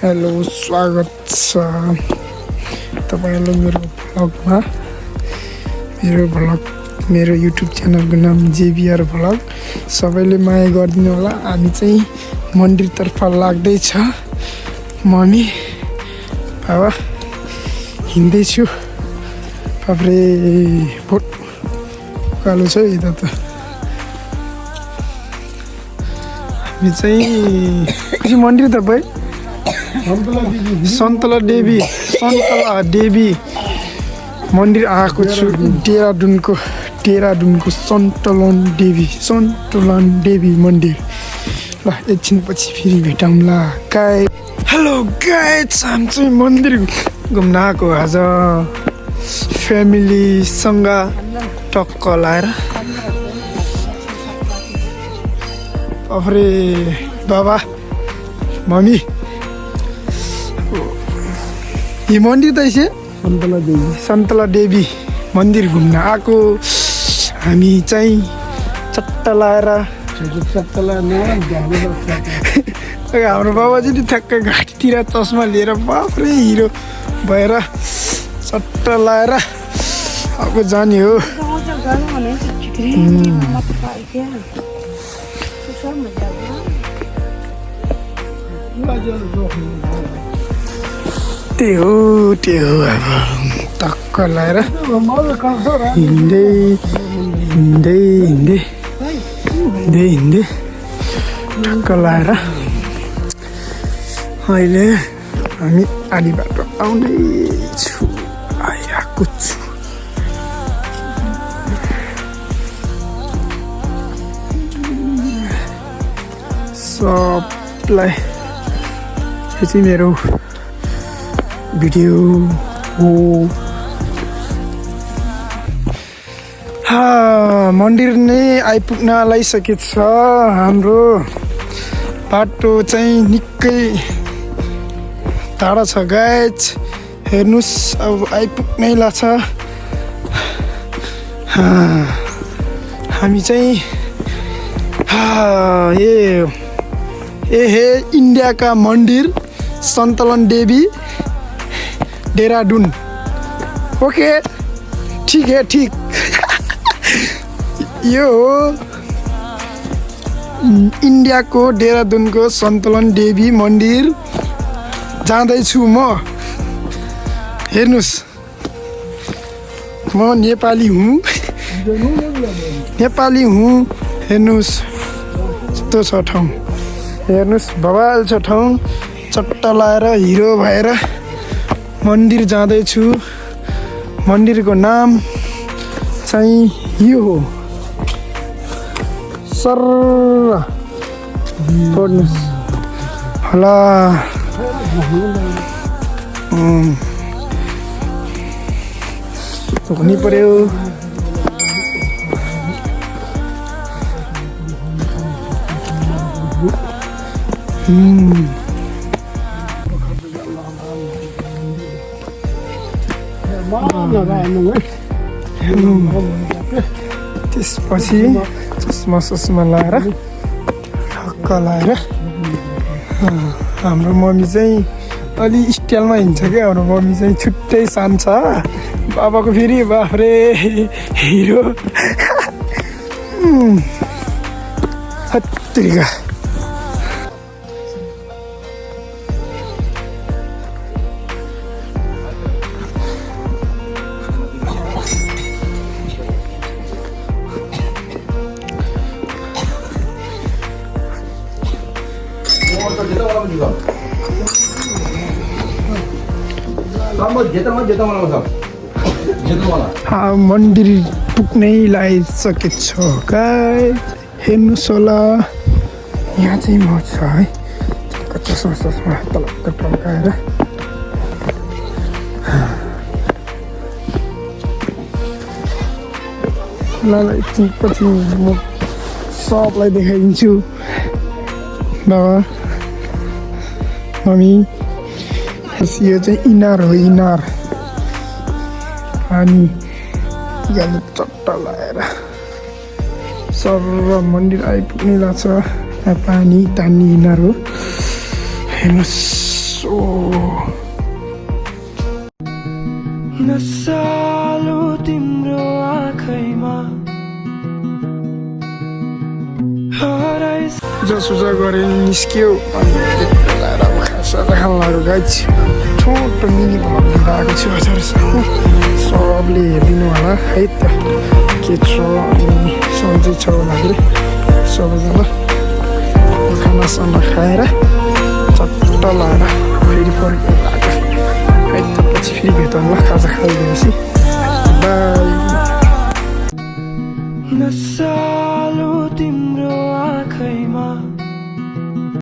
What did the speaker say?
Hello स्वागत छ तपाईहरुलाई मेरो युट्युब च्यानलको नाम जेबीआर भ्लग। सबैले माया गरिदिनु होला। हामी चाहिँ मन्दिरतर्फ लाग्दै छ। मम्मी बाबा हिँड्दै छु। बाफ्रे बहुत कालो छ यता त। हामी चाहिँ मन्दिर तपाईँ सन्तला देवी मन्दिर आएको छु। डेराडुनको सन्तलन देवी मन्दिर। ल एकछिनपछि फेरि भेटौँला। हेलो गाइज, हामी चाहिँ मन्दिर घुम्न आएको आज फ्यामिलीसँग टक्क लाएर। अफरे बाबा मम्मी यो मन्दिर त यसै सन्तला देवी मन्दिर घुम्न आएको। हामी चाहिँ चट्टा लाएर हाम्रो बाबाजी नि ठ्याक्कै घाँटीतिर चस्मा लिएर बाफ्रे हिरो भएर चट्टा लाएर अब जाने हो। त्यो अब टक्क लाएर हिँड्दै टक्क लाएर अहिले हामी आधी बाटो आइरहेको छु। सबलाई यो चाहिँ मेरो भिडियो हो। मन्दिर नै आइपुग्न लागिसकेको छ। हाम्रो बाटो चाहिँ निकै टाढा छ गाइज। हेर्नुहोस् अब आइपुग्नै लाग्छ। हामी चाहिँ हे इन्डियाका मन्दिर सन्तलन देवी डेराडुन। ओके ठीक है ठीक। यो हो इन्डियाको डेराडुनको सन्तलन देवी मन्दिर जाँदैछु म। हेर्नुहोस् म नेपाली हुँ। हेर्नुहोस् यस्तो छ ठाउँ। हेर्नुहोस् बवाल छ ठाउँ। चट्टा लाएर हिरो भएर मन्दिर जाँदैछु। मन्दिरको नाम चाहिँ यो हो। सर पढ्नुहोस् होला। हुनै पर्यो। त्यसपछि चस्मा लाएर ठक्क लाएर हाम्रो मम्मी चाहिँ अलि स्टाइलमा हिँड्छ क्या। हाम्रो मम्मी चाहिँ छुट्टै शान छ। बाबाको फेरि बाफ्रे हिरो हत्तरिका। मन्दिर पुग्नै लागिसकेको छ गाइस। हेर्नुहोस् होला यहाँ चाहिँ म छ है। चस्मा तलक्क टल्काएर ल एकछिनपछि म सबलाई देखाइदिन्छु। बाबा मम्मी यो चाहिँ इनार हो। इनार अनि चट्टा लाएर सर मन्दिर आइपुग्ने लाग्छ। पानी तान्ने इनार हो। हेर्नुहोस् चिसो नसालु तिम्रो आँखैमा जसुजा गरे निस्क्यो अनि बेलाएर अब खासा खान लाग्यो गाइज छोटो मिनी भ्लग बनाएको छु हजुरसँग सबले हेरिदिनु होला है त के छ अनि सन्चै छ होला सबैजना खानासाना खाएर चट्ट लाएर फेरि फर्केर लाग्यो है त पछि फेरि भेटौँ ल खाजा खाइदिएपछि बाई